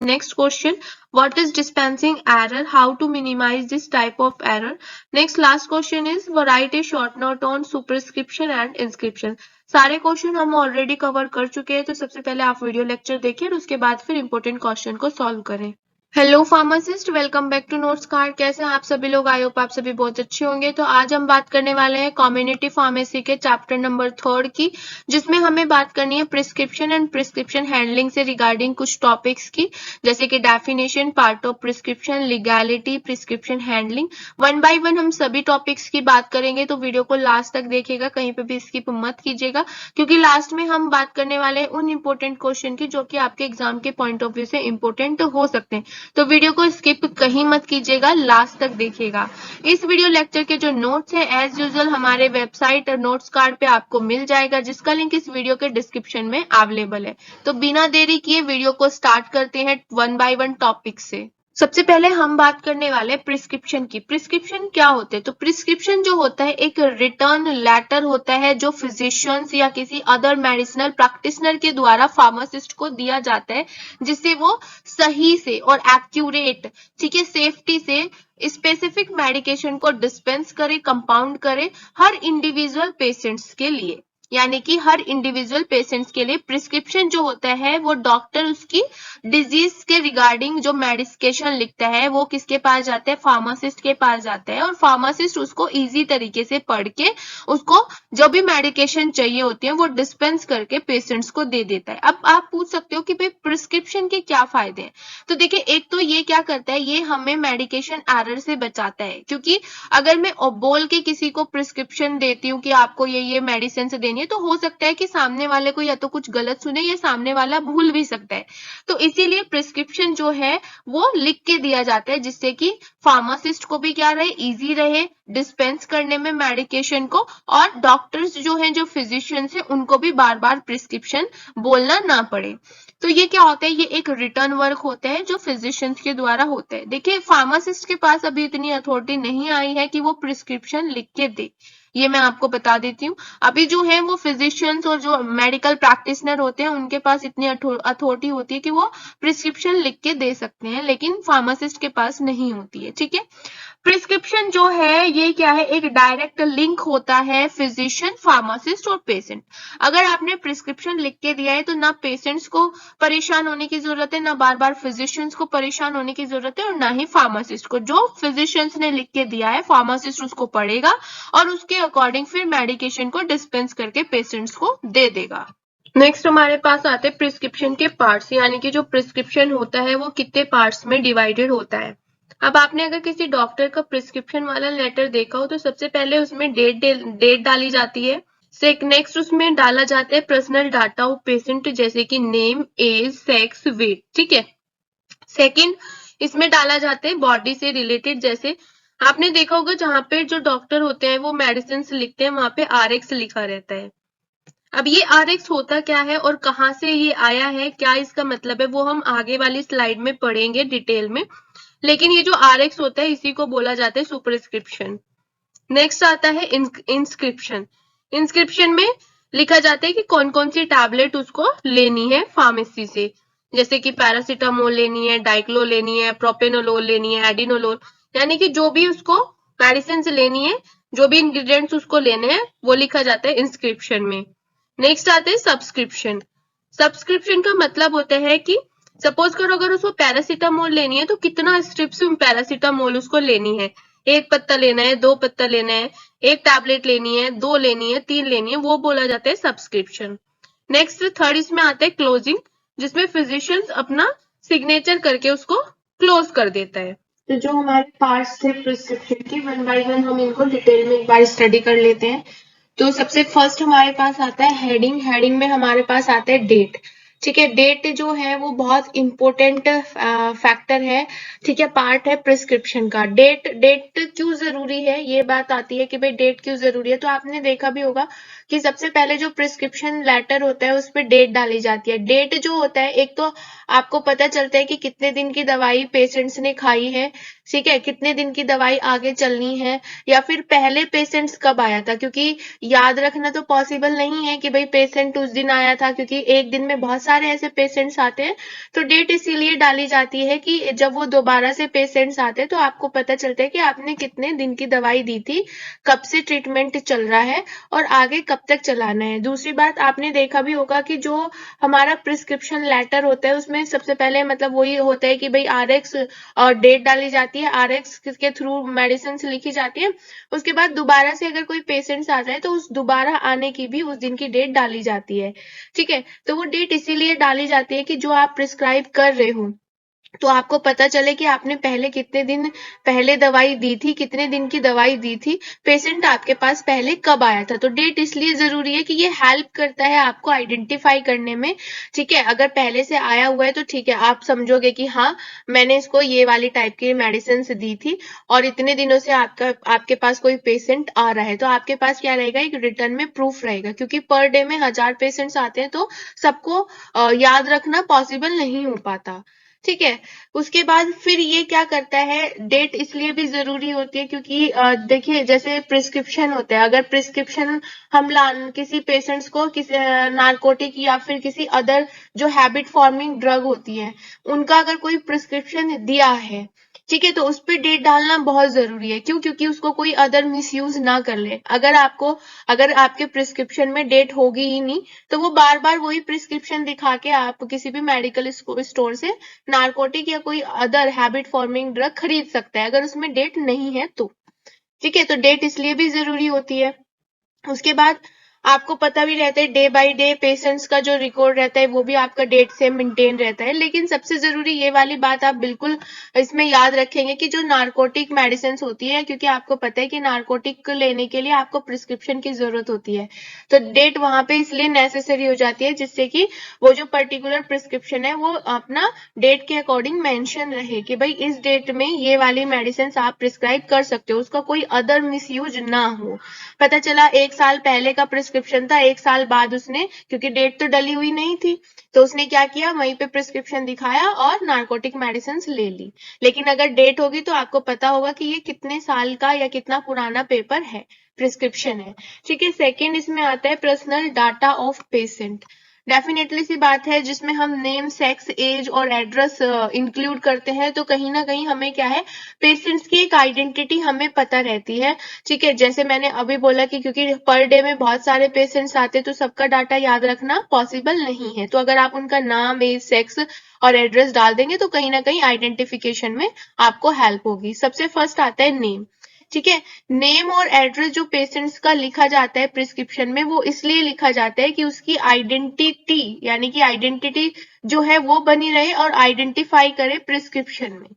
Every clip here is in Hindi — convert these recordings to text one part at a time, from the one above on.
Next question, what is dispensing error? How to minimize this type of error? Next, last question is write a short note on superscription and inscription. सारे क्वेश्चन हम ऑलरेडी कवर कर चुके हैं, तो सबसे पहले आप वीडियो लेक्चर देखिए और उसके बाद फिर इंपॉर्टेंट क्वेश्चन को सॉल्व करें। Hello pharmacist, welcome back to notes card. कैसे हैं आप सभी लोग? आई होप आप सभी बहुत अच्छे होंगे। तो आज हम बात करने वाले हैं कम्युनिटी फार्मेसी के चैप्टर नंबर 3 की, जिसमें हमें बात करनी है प्रिस्क्रिप्शन एंड प्रिस्क्रिप्शन हैंडलिंग से रिगार्डिंग कुछ टॉपिक्स की, जैसे कि definition, part of prescription, legality, prescription handling. One by one हम सभी टॉपिक्स की बात करेंगे, तो वीडियो को लास्ट तक देखिएगा, कहीं पे भी स्किप मत कीजिएगा, क्योंकि लास्ट में हम बात करने वाले हैं उन इंपॉर्टेंट क्वेश्चन की जो कि आपके एग्जाम के पॉइंट ऑफ व्यू से इंपॉर्टेंट हो सकते हैं। तो वीडियो को स्किप कहीं मत कीजिएगा, लास्ट तक देखिएगा। इस वीडियो लेक्चर के जो नोट्स हैं एज यूजुअल हमारे वेबसाइट और नोट्स कार्ड पे आपको मिल जाएगा, जिसका लिंक इस वीडियो के डिस्क्रिप्शन में अवेलेबल है। तो बिना देरी किए वीडियो को स्टार्ट करते हैं वन बाय वन टॉपिक से। सबसे पहले हम बात करने वाले प्रिस्क्रिप्शन की। प्रिस्क्रिप्शन क्या होते हैं? तो प्रिस्क्रिप्शन जो होता है एक रिटर्न लेटर होता है जो फिजिशियंस या किसी अदर मेडिसिनल प्रैक्टिशनर के द्वारा फार्मासिस्ट को दिया जाता है, जिससे वो सही से और एक्यूरेट, ठीक है, सेफ्टी से स्पेसिफिक मेडिकेशन को डिस्पेंस करे, कंपाउंड करे हर इंडिविजुअल पेशेंट्स के लिए। यानी कि हर इंडिविजुअल पेशेंट्स के लिए प्रिस्क्रिप्शन जो होता है वो डॉक्टर उसकी डिजीज के रिगार्डिंग जो मेडिकेशन लिखता है वो किसके पास जाता है? फार्मासिस्ट के पास जाता है, और फार्मासिस्ट उसको इजी तरीके से पढ़ के उसको जो भी मेडिकेशन चाहिए होती है वो डिस्पेंस करके पेशेंट्स को दे देता है। अब आप पूछ सकते हो कि भाई प्रिस्क्रिप्शन के क्या फायदे हैं? तो देखिए, एक तो ये क्या करता है, ये हमें मेडिकेशन एरर से बचाता है, क्योंकि अगर मैं बोल के किसी को प्रिस्क्रिप्शन देती हूँ कि आपको ये मेडिसिन से देनी है, तो हो सकता है कि सामने वाले को या तो कुछ गलत सुने या सामने वाला भूल भी सकता है। तो इसीलिए प्रिस्क्रिप्शन जो है वो लिख के दिया जाता है, जिससे कि फार्मासिस्ट को भी क्या रहे, इजी रहे डिस्पेंस करने में मेडिकेशन को, और डॉक्टर्स जो हैं, जो फिजिशियंस हैं, उनको भी बार बार प्रिस्क्रिप्शन बोलना ना पड़े। तो ये क्या होता है? ये एक रिटर्न वर्क होता है जो फिजिशियंस के द्वारा होता है। देखिए, फार्मासिस्ट के पास अभी इतनी अथॉरिटी नहीं आई है कि वो प्रिस्क्रिप्शन लिख के दे, ये मैं आपको बता देती हूँ। अभी जो है वो फिजिशियंस और जो मेडिकल प्रैक्टिशनर होते हैं उनके पास इतनी अथॉरिटी होती है कि वो प्रिस्क्रिप्शन लिख के दे सकते हैं, लेकिन फार्मासिस्ट के पास नहीं होती है, ठीक है। प्रिस्क्रिप्शन जो है ये क्या है? एक डायरेक्ट लिंक होता है फिजिशियन, फार्मासिस्ट और पेशेंट। अगर आपने प्रिस्क्रिप्शन लिख के दिया है तो ना पेशेंट्स को परेशान होने की जरूरत है, ना बार बार फिजिशियंस को परेशान होने की जरूरत है, और ना ही फार्मासिस्ट को। जो फिजिशियंस ने लिख के दिया है फार्मासिस्ट उसको पढ़ेगा और उसके अकॉर्डिंग फिर मेडिकेशन को डिस्पेंस करके पेशेंट्स को दे देगा। नेक्स्ट हमारे पास आते हैं प्रिस्क्रिप्शन के पार्ट्स, यानी कि जो प्रिस्क्रिप्शन होता है वो कितने पार्ट्स में डिवाइडेड होता है। अब आपने अगर किसी डॉक्टर का प्रिस्क्रिप्शन वाला लेटर देखा हो तो सबसे पहले उसमें डेट डाली जाती है। नेक्स्ट उसमें डाला जाता है पर्सनल डाटा ऑफ पेशेंट, जैसे कि नेम, एज, सेक्स, वेट, ठीक है। सेकंड, इसमें डाला जाता है बॉडी से रिलेटेड, जैसे आपने देखा होगा जहां पे जो डॉक्टर होते हैं वो मेडिसिन लिखते हैं वहां पे RX लिखा रहता है। अब ये RX होता क्या है और कहाँ से ये आया है, क्या इसका मतलब है, वो हम आगे वाली स्लाइड में पढ़ेंगे डिटेल में। लेकिन ये जो RX होता है इसी को बोला जाता है सुपरस्क्रिप्शन। नेक्स्ट आता है इंस्क्रिप्शन। इंस्क्रिप्शन में लिखा जाता है कि कौन कौन सी टैबलेट उसको लेनी है फार्मेसी से, जैसे कि पैरासीटामोल लेनी है, डाइक्लो लेनी है, प्रोपेनोलोल लेनी है, एडिनोलोल, यानी कि जो भी उसको मेडिसिन से लेनी है, जो भी इंग्रेडिएंट्स उसको लेने हैं वो लिखा जाता है इंस्क्रिप्शन में। नेक्स्ट आते हैं सब्सक्रिप्शन। सब्सक्रिप्शन का मतलब होता है कि सपोज करो अगर उसको पैरासीटामोल लेनी है तो कितना स्ट्रिप्स पैरासीटामोल उसको लेनी है, 1 पत्ता लेना है, 2 पत्ता लेना है, 1 टैबलेट लेनी है, 2 लेनी है, 3 लेनी है, वो बोला जाता है सब्सक्रिप्शन। नेक्स्ट थर्ड इसमें आता है क्लोजिंग, जिसमें फिजिशियंस अपना सिग्नेचर करके उसको क्लोज कर देता है। तो जो हमारे पार्ट्स थे प्रिस्क्रिप्शन के, वन बाय वन हम इनको डिटेल में एक बार स्टडी कर लेते हैं। तो सबसे फर्स्ट हमारे पास आता है हेडिंग। हेडिंग में हमारे पास आता है डेट, ठीक है। डेट जो है वो बहुत इंपॉर्टेंट फैक्टर है, ठीक है, पार्ट है प्रिस्क्रिप्शन का। डेट क्यों जरूरी है, ये बात आती है कि भाई डेट क्यों जरूरी है। तो आपने देखा भी होगा कि सबसे पहले जो प्रिस्क्रिप्शन लेटर होता है उस पर डेट डाली जाती है। डेट जो होता है, एक तो आपको पता चलता है कि कितने दिन की दवाई पेशेंट्स ने खाई है, ठीक है, कितने दिन की दवाई आगे चलनी है, या फिर पहले पेशेंट्स कब आया था, क्योंकि याद रखना तो पॉसिबल नहीं है कि भाई पेशेंट उस दिन आया था, क्योंकि एक दिन में बहुत सारे ऐसे पेशेंट्स आते हैं, तो डेट इसीलिए डाली जाती है कि जब वो दोबारा से पेशेंट्स आते हैं तो आपको पता चलता है कि आपने कितने दिन की दवाई दी थी, कब से ट्रीटमेंट चल रहा है और आगे कब तक चलाना है। दूसरी बात, आपने देखा भी होगा कि जो हमारा प्रिस्क्रिप्शन लेटर होता है उसमें सबसे पहले मतलब वही होता है कि भाई RX और डेट डाली जाती है, RX के थ्रू मेडिसिन लिखी जाती है। उसके बाद दोबारा से अगर कोई पेशेंट्स आ जाए तो उस दोबारा आने की भी उस दिन की डेट डाली जाती है। ठीक है, तो वो डेट इसीलिए डाली जाती है कि जो आप प्रिस्क्राइब कर रहे हो तो आपको पता चले कि आपने पहले कितने दिन पहले दवाई दी थी, कितने दिन की दवाई दी थी, पेशेंट आपके पास पहले कब आया था। तो डेट इसलिए जरूरी है कि ये हेल्प करता है आपको आइडेंटिफाई करने में। ठीक है, अगर पहले से आया हुआ है तो ठीक है, आप समझोगे कि हाँ मैंने इसको ये वाली टाइप की मेडिसिन दी थी और इतने दिनों से आपके पास कोई पेशेंट आ रहा है, तो आपके पास क्या रहेगा, एक रिटर्न में प्रूफ रहेगा। क्योंकि पर डे में 1000 पेशेंट्स आते हैं तो सबको याद रखना पॉसिबल नहीं हो पाता। ठीक है, उसके बाद फिर ये क्या करता है, डेट इसलिए भी जरूरी होती है क्योंकि देखिए जैसे प्रिस्क्रिप्शन होता है, अगर प्रिस्क्रिप्शन हम किसी पेशेंट्स को किसी नारकोटिक या फिर किसी अदर जो हैबिट फॉर्मिंग ड्रग होती है उनका अगर कोई प्रिस्क्रिप्शन दिया है, ठीक है, तो उस पर डेट डालना बहुत जरूरी है। क्यों? क्योंकि उसको कोई अदर मिसयूज ना कर ले। अगर आपके प्रिस्क्रिप्शन में डेट होगी ही नहीं तो वो बार बार वही प्रिस्क्रिप्शन दिखा के आप किसी भी मेडिकल स्टोर से नारकोटिक या कोई अदर हैबिट फॉर्मिंग ड्रग खरीद सकता है अगर उसमें डेट नहीं है तो। ठीक है, तो डेट इसलिए भी जरूरी होती है। उसके बाद आपको पता भी रहता है डे बाय डे पेशेंट्स का जो रिकॉर्ड रहता है वो भी आपका डेट से मेंटेन रहता है। लेकिन सबसे जरूरी ये वाली बात आप बिल्कुल इसमें याद रखेंगे कि जो नारकोटिक मेडिसिन होती है, क्योंकि आपको पता है कि नारकोटिक लेने के लिए आपको प्रिस्क्रिप्शन की जरूरत होती है, तो डेट वहां पे इसलिए नेसेसरी हो जाती है जिससे कि वो जो पर्टिकुलर प्रिस्क्रिप्शन है वो अपना डेट के अकॉर्डिंग मेंशन रहे कि भाई इस डेट में ये वाली मेडिसिन आप प्रिस्क्राइब कर सकते हो, उसका कोई अदर मिसयूज ना हो। पता चला 1 साल पहले का प्रिस्क्रिप्शन था, 1 साल बाद उसने, क्योंकि डेट तो डली हुई नहीं थी, तो उसने क्या किया, वहीं पे प्रिस्क्रिप्शन दिखाया और नारकोटिक मेडिसिन ले ली। लेकिन अगर डेट होगी तो आपको पता होगा कि ये कितने साल का या कितना पुराना पेपर है, प्रिस्क्रिप्शन है। ठीक है, सेकेंड इसमें आता है personal data of patient. Definitely सी बात है, जिसमें हम नेम, सेक्स, एज और एड्रेस इंक्लूड करते हैं, तो कहीं ना कहीं हमें क्या है, पेशेंट्स की एक आइडेंटिटी हमें पता रहती है। ठीक है, जैसे मैंने अभी बोला कि क्योंकि पर डे में बहुत सारे पेशेंट्स आते हैं तो सबका डाटा याद रखना पॉसिबल नहीं है, तो अगर आप उनका नाम, एज, सेक्स और एड्रेस डाल देंगे तो कहीं ना कहीं आइडेंटिफिकेशन में आपको हेल्प होगी। सबसे फर्स्ट आता है नेम। ठीक है, नेम और एड्रेस जो पेशेंट्स का लिखा जाता है प्रिस्क्रिप्शन में, वो इसलिए लिखा जाता है कि उसकी आइडेंटिटी, यानी कि आइडेंटिटी जो है वो बनी रहे और आइडेंटिफाई करे प्रिस्क्रिप्शन में।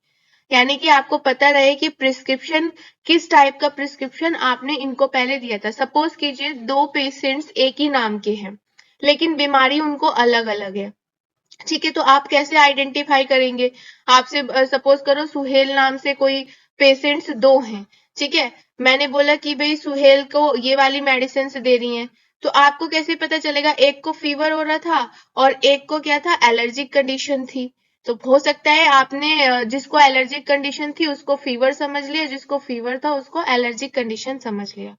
यानी कि आपको पता रहे कि प्रिस्क्रिप्शन किस टाइप का प्रिस्क्रिप्शन आपने इनको पहले दिया था। सपोज कीजिए 2 पेशेंट्स एक ही नाम के हैं लेकिन बीमारी उनको अलग अलग है। ठीक है, तो आप कैसे आइडेंटिफाई करेंगे? आपसे सपोज करो सुहेल नाम से कोई पेशेंट्स 2 हैं। ठीक है, मैंने बोला कि भाई सुहेल को ये वाली मेडिसिन दे रही हैं, तो आपको कैसे पता चलेगा? एक को फीवर हो रहा था और एक को क्या था, एलर्जिक कंडीशन थी। तो हो सकता है आपने जिसको एलर्जिक कंडीशन थी उसको फीवर समझ लिया, जिसको फीवर था उसको एलर्जिक कंडीशन समझ लिया।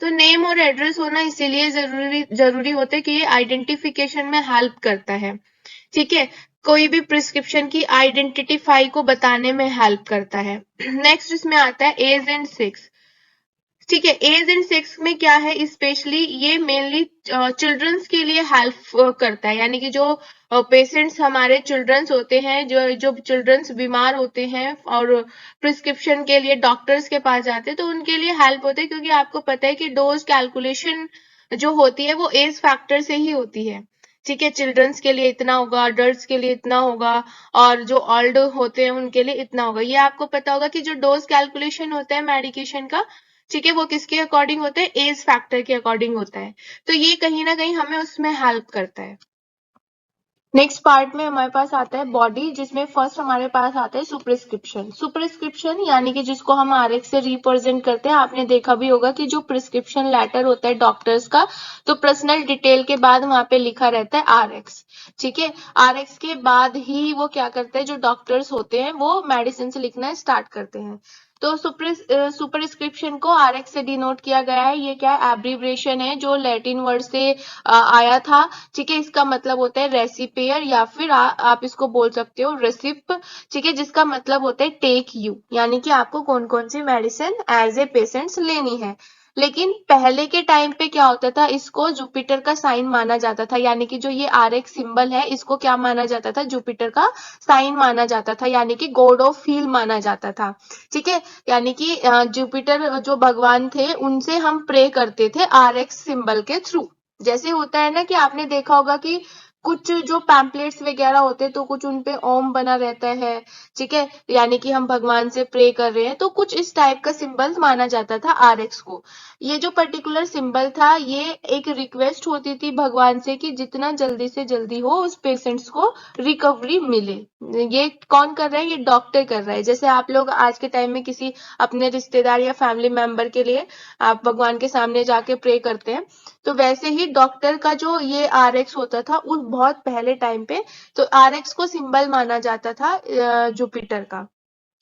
तो नेम और एड्रेस होना इसीलिए जरूरी होता है कि ये आइडेंटिफिकेशन में हेल्प करता है। ठीक है, कोई भी प्रिस्क्रिप्शन की आइडेंटिफाई को बताने में हेल्प करता है। नेक्स्ट इसमें आता है एज एंड सेक्स। ठीक है, एज एंड सेक्स में क्या है, स्पेशली ये मेनली चिल्ड्रंस के लिए हेल्प करता है। यानी कि जो पेशेंट्स हमारे चिल्ड्रंस होते हैं, जो जो चिल्ड्रंस बीमार होते हैं और प्रिस्क्रिप्शन के लिए डॉक्टर्स के पास जाते हैं, तो उनके लिए हेल्प होता है। क्योंकि आपको पता है कि डोज कैलकुलेशन जो होती है वो एज फैक्टर से ही होती है। ठीक है, चिल्ड्रंस के लिए इतना होगा, अडल्ट के लिए इतना होगा और जो ओल्ड होते हैं उनके लिए इतना होगा। ये आपको पता होगा कि जो डोज कैलकुलेशन होता है मेडिकेशन का, ठीक है, वो किसके अकॉर्डिंग होता है, एज फैक्टर के अकॉर्डिंग होता है। तो ये कहीं ना कहीं हमें उसमें हेल्प करता है। नेक्स्ट पार्ट में हमारे पास आता है बॉडी, जिसमें फर्स्ट हमारे पास आता है सुप्रिस्क्रिप्शन। सुप्रिस्क्रिप्शन यानी कि जिसको हम आरएक्स से रिप्रेजेंट करते हैं। आपने देखा भी होगा कि जो प्रिस्क्रिप्शन लेटर होता है डॉक्टर्स का, तो पर्सनल डिटेल के बाद वहां पे लिखा रहता है आरएक्स। ठीक है, आरएक्स के बाद ही वो क्या करते हैं, जो डॉक्टर्स होते हैं वो मेडिसिन लिखना स्टार्ट करते हैं। तो सुपरस्क्रिप्शन को आरएक्स से डिनोट किया गया है। ये क्या एब्रिविएशन है जो लैटिन वर्ड से आया था। ठीक है, इसका मतलब होता है रेसिपेयर या फिर आप इसको बोल सकते हो रेसिप। ठीक है, जिसका मतलब होता है टेक यू, यानी कि आपको कौन कौन सी मेडिसिन एज ए पेशेंट्स लेनी है। लेकिन पहले के टाइम पे क्या होता था, इसको जुपिटर का साइन माना जाता था, यानी कि जो ये आरएक्स सिंबल है इसको क्या माना जाता था, जुपिटर का साइन माना जाता था, यानी कि गॉड ऑफ हील माना जाता था। ठीक है, यानी कि जुपिटर जो भगवान थे उनसे हम प्रे करते थे आरएक्स सिंबल के थ्रू। जैसे होता है ना कि आपने देखा होगा कि कुछ जो पैम्पलेट्स वगैरह होते हैं तो कुछ उनपे ओम बना रहता है। ठीक है, यानी कि हम भगवान से प्रे कर रहे हैं, तो कुछ इस टाइप का सिंबल माना जाता था आरएक्स को। ये जो पर्टिकुलर सिंबल था ये एक रिक्वेस्ट होती थी भगवान से कि जितना जल्दी से जल्दी हो उस पेशेंट्स को रिकवरी मिले। ये कौन कर रहा है, ये डॉक्टर कर रहा है। जैसे आप लोग आज के टाइम में किसी अपने रिश्तेदार या फैमिली मेंबर के लिए आप भगवान के सामने जाके प्रे करते हैं, तो वैसे ही डॉक्टर का जो ये आरएक्स होता था उस बहुत पहले टाइम पे, तो आरएक्स को सिंबल माना जाता था जुपिटर का।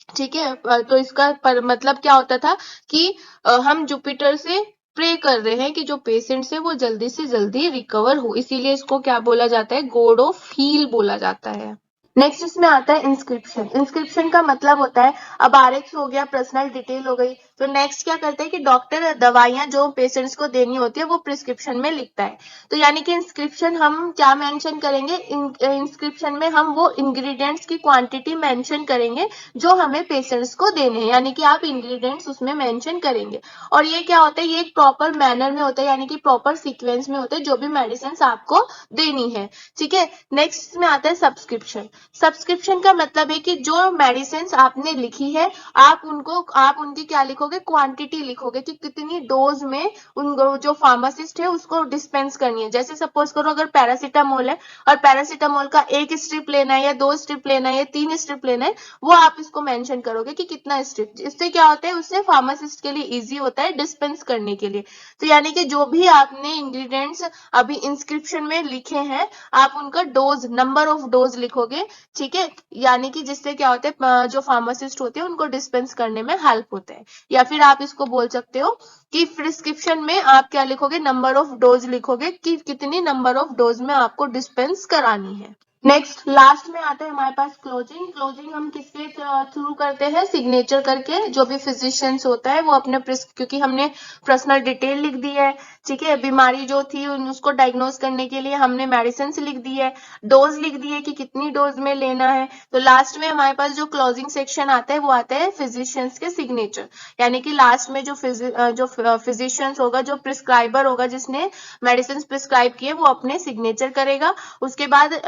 ठीक है, तो इसका मतलब क्या होता था कि हम जुपिटर से प्रे कर रहे हैं कि जो पेशेंट्स है वो जल्दी से जल्दी रिकवर हो, इसीलिए इसको क्या बोला जाता है, गॉड ऑफ हील बोला जाता है। नेक्स्ट इसमें आता है इंस्क्रिप्शन। इंस्क्रिप्शन का मतलब होता है, अब आरएक्स हो गया, पर्सनल डिटेल हो गई, तो नेक्स्ट क्या करते हैं कि डॉक्टर दवाइयां जो पेशेंट्स को देनी होती है वो प्रिस्क्रिप्शन में लिखता है। तो यानी कि इंस्क्रिप्शन हम क्या मेंशन करेंगे, इंस्क्रिप्शन में हम वो इंग्रेडिएंट्स की क्वांटिटी मेंशन करेंगे जो हमें पेशेंट्स को देने हैं, यानी कि आप इंग्रेडिएंट्स उसमें मेंशन करेंगे। और ये क्या होता है, ये एक प्रॉपर मैनर में होता है, यानी कि प्रॉपर सीक्वेंस में होता है जो भी मेडिसिन आपको देनी है। ठीक है, नेक्स्ट में आता है सब्सक्रिप्शन। सब्सक्रिप्शन का मतलब है कि जो मेडिसिन आपने लिखी है आप उनकी क्या लिखोगे, क्वांटिटी लिखोगे कि कितनी डोज में उन जो फार्मासिस्ट है उसको डिस्पेंस करनी है। जैसे सपोज करो अगर पैरासीटामोल है और पैरासीटामोल का 1 स्ट्रिप लेना है या 2 स्ट्रिप लेना है या 3 स्ट्रिप लेना है, वो आप इसको मेंशन करोगे कि कितना स्ट्रिप। इससे क्या होता है, उससे फार्मासिस्ट के लिए इजी होता है डिस्पेंस करने के लिए। तो यानी कि जो भी आपने इंग्रेडिएंट्स अभी इंस्क्रिप्शन में लिखे हैं आप उनका डोज, नंबर ऑफ डोज लिखोगे। ठीक है, यानी कि जिससे क्या होता है, जो फार्मासिस्ट होते हैं उनको डिस्पेंस करने में हेल्प होता है। या फिर आप इसको बोल सकते हो कि प्रिस्क्रिप्शन में आप क्या लिखोगे, नंबर ऑफ डोज लिखोगे कि कितनी नंबर ऑफ डोज में आपको डिस्पेंस करानी है। नेक्स्ट लास्ट में आता है हमारे पास क्लोजिंग। क्लोजिंग हम किसके थ्रू करते हैं, सिग्नेचर करके। जो भी फिजिशियंस होता है वो अपने क्योंकि हमने पर्सनल डिटेल लिख दी है, ठीक है, बीमारी जो थी उसको डायग्नोज करने के लिए हमने मेडिसिन लिख दी है, डोज लिख दी है कि कितनी डोज में लेना है। तो लास्ट में हमारे पास जो क्लोजिंग सेक्शन आता है वो आता है फिजिशियंस के सिग्नेचर, यानी कि लास्ट में जो फिजिशियंस होगा, जो प्रिस्क्राइबर होगा जिसने मेडिसिन प्रिस्क्राइब किए, वो अपने सिग्नेचर करेगा। उसके बाद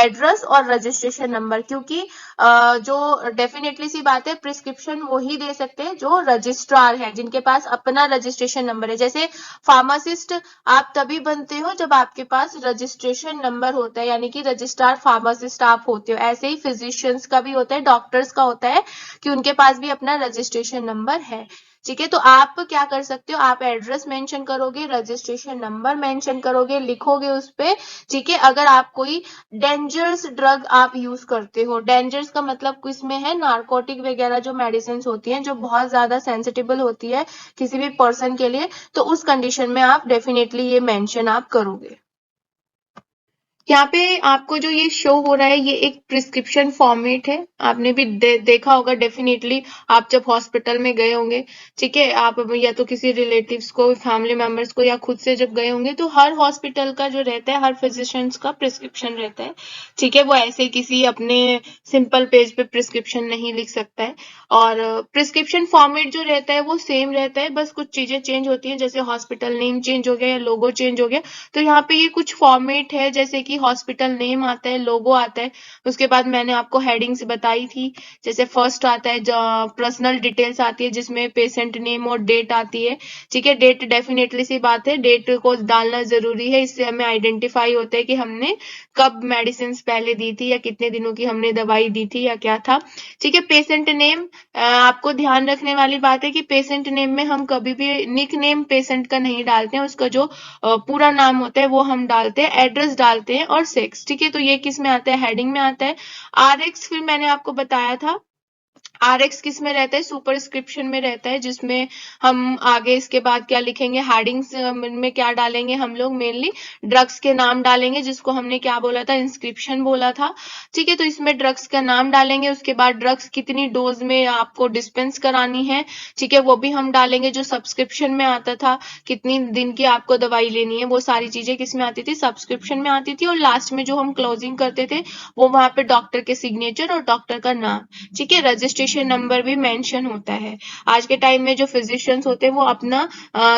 एड्रेस और रजिस्ट्रेशन नंबर, क्योंकि जो डेफिनेटली सी बात है प्रिस्क्रिप्शन वो ही दे सकते हैं जो रजिस्ट्रार है, जिनके पास अपना रजिस्ट्रेशन नंबर है। जैसे फार्मासिस्ट आप तभी बनते हो जब आपके पास रजिस्ट्रेशन नंबर होता है, यानी कि रजिस्ट्रार फार्मासिस्ट आप होते हो। ऐसे ही फिजिशियंस का भी होता है, डॉक्टर्स का होता है कि उनके पास भी अपना रजिस्ट्रेशन नंबर है। ठीक है, तो आप क्या कर सकते हो, आप एड्रेस मेंशन करोगे, रजिस्ट्रेशन नंबर मेंशन करोगे, लिखोगे उस पे। ठीक है, अगर आप कोई डेंजरस ड्रग आप यूज करते हो, डेंजरस का मतलब किसमें है, नार्कोटिक वगैरह जो मेडिसिन होती हैं जो बहुत ज्यादा सेंसिटिबल होती है किसी भी पर्सन के लिए, तो उस कंडीशन में आप डेफिनेटली ये मेंशन आप करोगे। यहाँ पे आपको जो ये शो हो रहा है ये एक प्रिस्क्रिप्शन फॉर्मेट है। आपने भी देखा होगा डेफिनेटली, आप जब हॉस्पिटल में गए होंगे, ठीक है, आप या तो किसी रिलेटिव्स को, फैमिली मेंबर्स को या खुद से जब गए होंगे, तो हर हॉस्पिटल का जो रहता है, हर फिजिशियंस का प्रिस्क्रिप्शन रहता है। ठीक है, वो ऐसे किसी अपने सिंपल पेज पे प्रिस्क्रिप्शन नहीं लिख सकता है। और प्रिस्क्रिप्शन फॉर्मेट जो रहता है वो सेम रहता है, बस कुछ चीजें चेंज होती हैं, जैसे हॉस्पिटल नेम चेंज हो गया या लोगो चेंज हो गया। तो यहाँ पे ये कुछ फॉर्मेट है, जैसे कि हॉस्पिटल नेम आता है, लोगो आता है, उसके बाद मैंने आपको हेडिंग्स बताई थी। जैसे फर्स्ट आता है पर्सनल डिटेल्स आती है जिसमें पेशेंट नेम और डेट आती है। ठीक है, डेट डेफिनेटली सी बात है, डेट को डालना जरूरी है, इससे हमें आइडेंटिफाई होता है कि हमने कब मेडिसिन पहले दी थी या कितने दिनों की हमने दवाई दी थी या क्या था। ठीक है, पेशेंट नेम, आपको ध्यान रखने वाली बात है कि पेशेंट नेम में हम कभी भी निक नेम पेशेंट का नहीं डालते हैं, उसका जो पूरा नाम होता है वो हम डालते हैं, एड्रेस डालते हैं और सेक्स। ठीक है, तो ये किस में आता है, हेडिंग में आता है। आरएक्स फिर मैंने आपको बताया था, RX किस में रहता है, सुपरस्क्रिप्शन में रहता है, जिसमें हम आगे इसके बाद क्या लिखेंगे, हेडिंग्स में क्या डालेंगे हम लोग, मेनली ड्रग्स के नाम डालेंगे, जिसको हमने क्या बोला था, इंस्क्रिप्शन बोला था। ठीक है, तो इसमें ड्रग्स का नाम डालेंगे, उसके बाद ड्रग्स कितनी डोज में आपको डिस्पेंस करानी है, ठीक है, वो भी हम डालेंगे। जो सब्सक्रिप्शन में आता था, कितनी दिन की आपको दवाई लेनी है, वो सारी चीजें किस में आती थी, सब्सक्रिप्शन में आती थी। और लास्ट में जो हम क्लोजिंग करते थे, वो वहां पे डॉक्टर के सिग्नेचर और डॉक्टर का नाम, ठीक है, रजिस्ट्रेशन नंबर भी मेंशन होता है। आज के टाइम में जो फिजिशियंस होते हैं वो अपना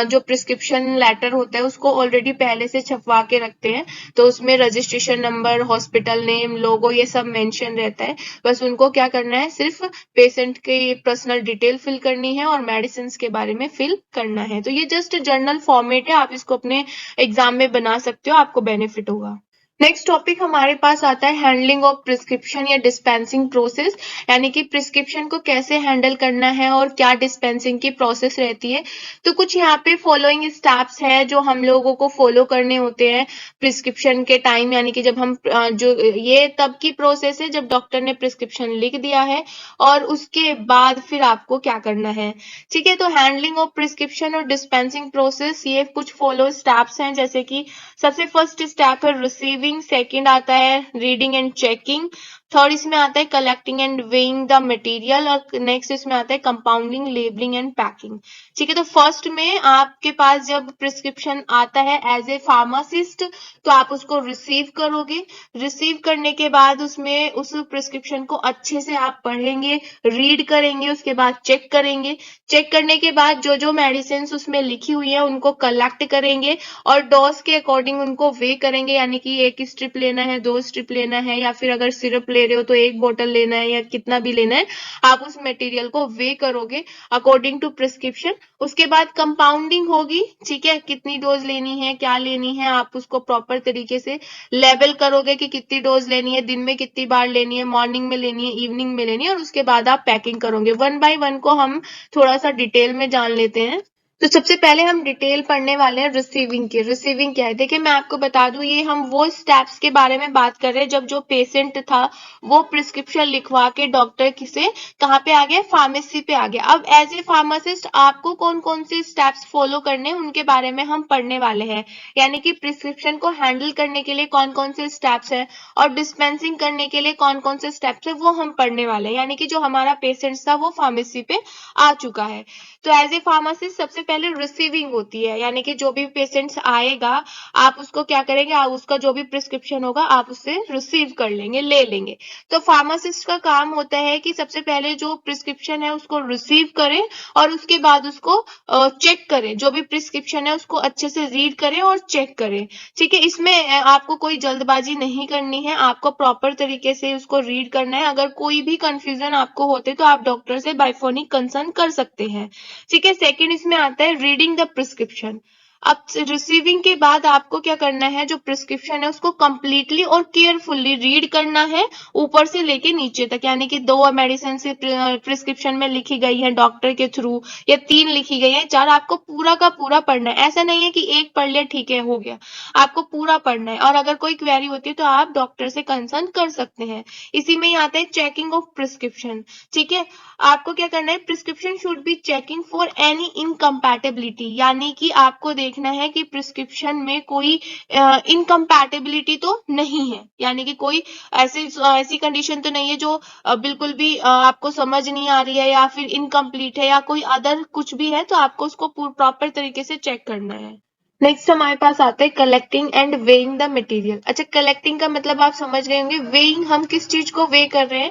जो प्रिस्क्रिप्शन लेटर होता है उसको ऑलरेडी पहले से छपवा के रखते हैं, तो उसमें रजिस्ट्रेशन नंबर, हॉस्पिटल नेम, लोगो, ये सब मेंशन रहता है। बस उनको क्या करना है, सिर्फ पेशेंट की पर्सनल डिटेल फिल करनी है और मेडिसिन के बारे में फिल करना है। तो ये जस्ट जर्नल फॉर्मेट है, आप इसको अपने एग्जाम में बना सकते हो, आपको बेनिफिट होगा। नेक्स्ट टॉपिक हमारे पास आता है हैंडलिंग ऑफ प्रिस्क्रिप्शन या डिस्पेंसिंग प्रोसेस, यानी कि प्रिस्क्रिप्शन को कैसे हैंडल करना है और क्या डिस्पेंसिंग की प्रोसेस रहती है। तो कुछ यहाँ पे फॉलोइंग स्टेप्स है जो हम लोगों को फॉलो करने होते हैं प्रिस्क्रिप्शन के टाइम, यानी कि जब हम जो ये तब की प्रोसेस है जब डॉक्टर ने प्रिस्क्रिप्शन लिख दिया है और उसके बाद फिर आपको क्या करना है। ठीक है, तो हैंडलिंग ऑफ प्रिस्क्रिप्शन और डिस्पेंसिंग प्रोसेस, ये कुछ फॉलो स्टेप्स हैं, जैसे कि सबसे फर्स्ट स्टेप है रिसीविंग, सेकंड आता है रीडिंग एंड चेकिंग, थर्ड इसमें आता है collecting and weighing the material, और नेक्स्ट इसमें आता है कंपाउंडिंग, लेबलिंग एंड पैकिंग। ठीक है, तो फर्स्ट में आपके पास जब प्रिस्क्रिप्शन आता है एज ए फार्मासिस्ट, तो आप उसको रिसीव करोगे। रिसीव करने के बाद उसमें उस प्रिस्क्रिप्शन को अच्छे से आप पढ़ेंगे, रीड करेंगे, उसके बाद चेक करेंगे। चेक करने के बाद जो जो मेडिसिन उसमें लिखी हुई है उनको कलेक्ट करेंगे और डोज के अकॉर्डिंग उनको वे करेंगे, यानी कि एक स्ट्रिप लेना है, 2 स्ट्रिप लेना है, या फिर अगर सिरप ले रहे हो तो 1 बोतल लेना है, या कितना भी लेना है, आप उस मटेरियल को वे करोगे अकॉर्डिंग टू प्रिस्क्रिप्शन। उसके बाद कंपाउंडिंग होगी, ठीक है, कितनी डोज लेनी है, क्या लेनी है, आप उसको प्रॉपर तरीके से लेबल करोगे कि कितनी डोज लेनी है, दिन में कितनी बार लेनी है, मॉर्निंग में लेनी है, इवनिंग में लेनी है, और उसके बाद आप पैकिंग करोगे। वन बाय वन को हम थोड़ा सा डिटेल में जान लेते हैं। तो सबसे पहले हम डिटेल पढ़ने वाले हैं रिसीविंग की। रिसीविंग क्या है, देखिए मैं आपको बता दूं, ये हम वो स्टेप्स के बारे में बात कर रहे हैं जब जो पेशेंट था वो प्रिस्क्रिप्शन लिखवा के डॉक्टर से कहाँ पे आ गया, फार्मेसी पे आ गया। अब एज ए फार्मासिस्ट आपको कौन कौन से स्टेप्स फॉलो करने हैं उनके बारे में हम पढ़ने वाले हैं, यानी कि प्रिस्क्रिप्शन को हैंडल करने के लिए कौन कौन से स्टेप्स है और डिस्पेंसिंग करने के लिए कौन कौन से स्टेप्स है, वो हम पढ़ने वाले हैं। यानी कि जो हमारा पेशेंट था वो फार्मेसी पे आ चुका है, तो एज ए फार्मासिस्ट सबसे पहले रिसीविंग होती है, यानी कि जो भी पेशेंट्स आएगा आप उसको क्या करेंगे, आप उसका जो भी प्रिस्क्रिप्शन होगा आप उससे रिसीव कर लेंगे, ले लेंगे। तो फार्मासिस्ट का काम होता है कि सबसे पहले जो प्रिस्क्रिप्शन है उसको रिसीव करें और उसके बाद उसको चेक करें, जो भी प्रिस्क्रिप्शन है उसको अच्छे से रीड करें और चेक करें। ठीक है, इसमें आपको कोई जल्दबाजी नहीं करनी है, आपको प्रॉपर तरीके से उसको रीड करना है। अगर कोई भी कंफ्यूजन आपको होते तो आप डॉक्टर से बाय फोनिक कंसल्ट कर सकते हैं। ठीक है, सेकंड इसमें आता है रीडिंग द प्रिस्क्रिप्शन। अब रिसीविंग के बाद आपको क्या करना है, जो प्रिस्क्रिप्शन है उसको कंप्लीटली और केयरफुल्ली रीड करना है, ऊपर से लेके नीचे तक, यानी कि 2 मेडिसिन से प्रिस्क्रिप्शन में लिखी गई है डॉक्टर के थ्रू, या 3 लिखी गई है, 4, आपको पूरा का पूरा पढ़ना है। ऐसा नहीं है कि एक पढ़ लिया ठीक है हो गया, आपको पूरा पढ़ना है। और अगर कोई क्वेरी होती है तो आप डॉक्टर से कंसल्ट कर सकते हैं। इसी में ही आता है चेकिंग ऑफ प्रिस्क्रिप्शन। ठीक है, आपको क्या करना है, prescription should be checking for any incompatibility, यानी कि आपको देखना है कि प्रिस्क्रिप्शन में कोई इनकम्पैटिबिलिटी तो नहीं है, यानी कि कोई ऐसी कंडीशन तो नहीं है जो बिल्कुल भी आपको समझ नहीं आ रही है या फिर इनकम्प्लीट है या कोई अदर कुछ भी है, तो आपको उसको प्रॉपर तरीके से चेक करना है। नेक्स्ट हमारे पास आता है collecting and weighing the material. अच्छा, कलेक्टिंग का मतलब आप समझ गए होंगे, वेइंग हम किस चीज को वे कर रहे हैं।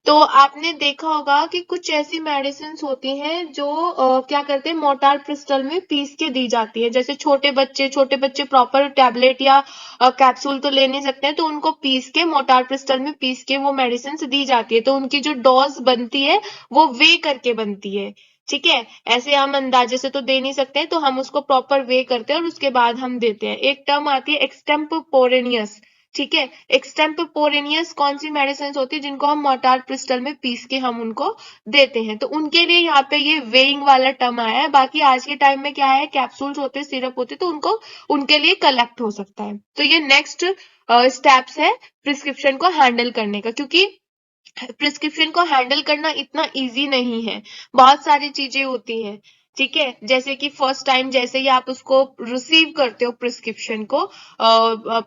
तो आपने देखा होगा कि कुछ ऐसी मेडिसिन होती हैं जो क्या करते हैं, मोर्टार क्रिस्टल में पीस के दी जाती है। जैसे छोटे बच्चे प्रॉपर टैबलेट या कैप्सूल तो ले नहीं सकते हैं, तो उनको पीस के, मोर्टार क्रिस्टल में पीस के वो मेडिसिन दी जाती है। तो उनकी जो डोज बनती है वो वे करके बनती है। ठीक है, ऐसे हम अंदाजे से तो दे नहीं सकते हैं, तो हम उसको प्रॉपर वे करते हैं और उसके बाद हम देते हैं। एक टर्म आती है एक्सटेम्पोरेनियस। ठीक है, एक्सटेम्पोरेनियस कौन सी मेडिसिन होती है, जिनको हम मोर्टार क्रिस्टल में पीस के हम उनको देते हैं, तो उनके लिए यहाँ पे ये वेइंग वाला टर्म आया है। बाकी आज के टाइम में क्या है, कैप्सूल्स होते, सिरप होते, तो उनको उनके लिए कलेक्ट हो सकता है। तो ये नेक्स्ट स्टेप्स है प्रिस्क्रिप्शन को हैंडल करने का, क्योंकि प्रिस्क्रिप्शन को हैंडल करना इतना इजी नहीं है, बहुत सारी चीजें होती हैं। ठीक है, जैसे कि फर्स्ट टाइम जैसे ही आप उसको रिसीव करते हो प्रिस्क्रिप्शन को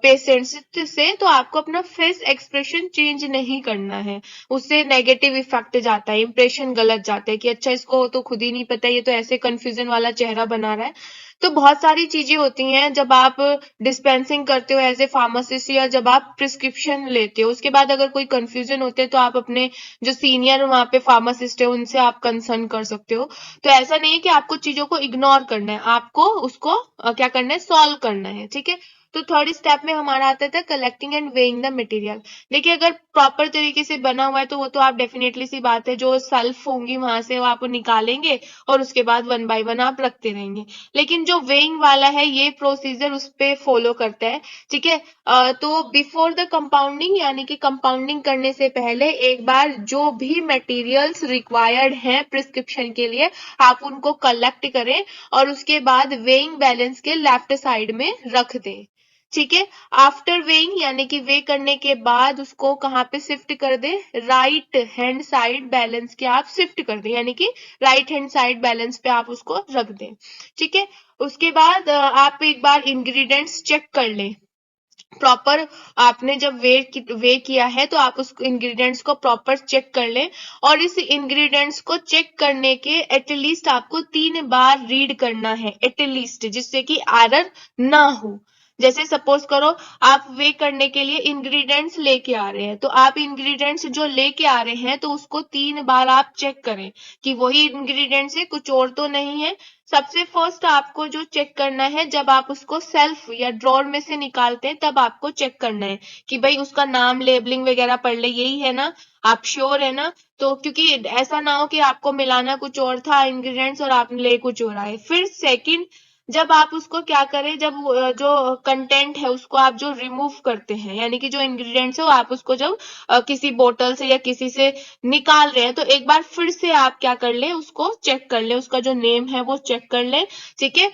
पेशेंट से, तो आपको अपना फेस एक्सप्रेशन चेंज नहीं करना है, उससे नेगेटिव इफेक्ट जाता है, इंप्रेशन गलत जाता है कि अच्छा इसको तो खुद ही नहीं पता, ये तो ऐसे कंफ्यूजन वाला चेहरा बना रहा है। तो बहुत सारी चीजें होती हैं जब आप डिस्पेंसिंग करते हो एज ए फार्मासिस्ट, या जब आप प्रिस्क्रिप्शन लेते हो उसके बाद अगर कोई कंफ्यूजन होते हैं तो आप अपने जो सीनियर वहां पे फार्मासिस्ट है उनसे आप कंसर्न कर सकते हो। तो ऐसा नहीं है कि आपको चीजों को इग्नोर करना है, आपको उसको क्या करना है, सॉल्व करना है। ठीक है, तो थर्ड स्टेप में हमारा आता था collecting and weighing the material. देखिए अगर प्रॉपर तरीके से बना हुआ है तो वो तो आप डेफिनेटली सी बात है, जो सेल्फ होंगी वहां से वो आप निकालेंगे और उसके बाद वन बाय वन आप रखते रहेंगे। लेकिन जो वेइंग वाला है ये प्रोसीजर उस पे फॉलो करता है। ठीक है, तो बिफोर द कंपाउंडिंग यानी कि कंपाउंडिंग करने से पहले एक बार जो भी मटेरियल्स रिक्वायर्ड हैं प्रिस्क्रिप्शन के लिए आप उनको कलेक्ट करें और उसके बाद वेइंग बैलेंस के लेफ्ट साइड में रख दें। ठीक है, आफ्टर वेइंग यानी कि वे करने के बाद उसको कहाँ पे शिफ्ट कर दे, राइट हैंड साइड बैलेंस के आप शिफ्ट कर दें, यानी कि राइट हैंड साइड बैलेंस पे आप उसको रख दें। ठीक है, उसके बाद आप एक बार इंग्रेडिएंट्स चेक कर लें प्रॉपर। आपने जब वे किया है तो आप उस इंग्रेडिएंट्स को प्रॉपर चेक कर लें, और इस इंग्रेडिएंट्स को चेक करने के एटलीस्ट आपको 3 बार रीड करना है एटलीस्ट, जिससे कि एरर ना हो। जैसे सपोज करो आप वे करने के लिए इंग्रेडिएंट्स लेके आ रहे हैं, तो आप इंग्रेडिएंट्स जो लेके आ रहे हैं तो उसको 3 बार आप चेक करें कि वही इंग्रेडिएंट्स है, कुछ और तो नहीं है। सबसे फर्स्ट आपको जो चेक करना है, जब आप उसको सेल्फ या ड्रॉर में से निकालते हैं तब आपको चेक करना है कि भाई उसका नाम लेबलिंग वगैरह पढ़ ले, यही है ना, आप श्योर है ना। तो क्योंकि ऐसा ना हो कि आपको मिलाना कुछ और था इंग्रेडिएंट्स और आपने ले कुछ और आए। फिर सेकंड, जब आप उसको क्या करें, जब जो कंटेंट है उसको आप जो रिमूव करते हैं, यानी कि जो इंग्रेडिएंट्स है वो आप उसको जब किसी बोतल से या किसी से निकाल रहे हैं, तो एक बार फिर से आप क्या कर ले, उसको चेक कर ले, उसका जो नेम है वो चेक कर ले। ठीक है,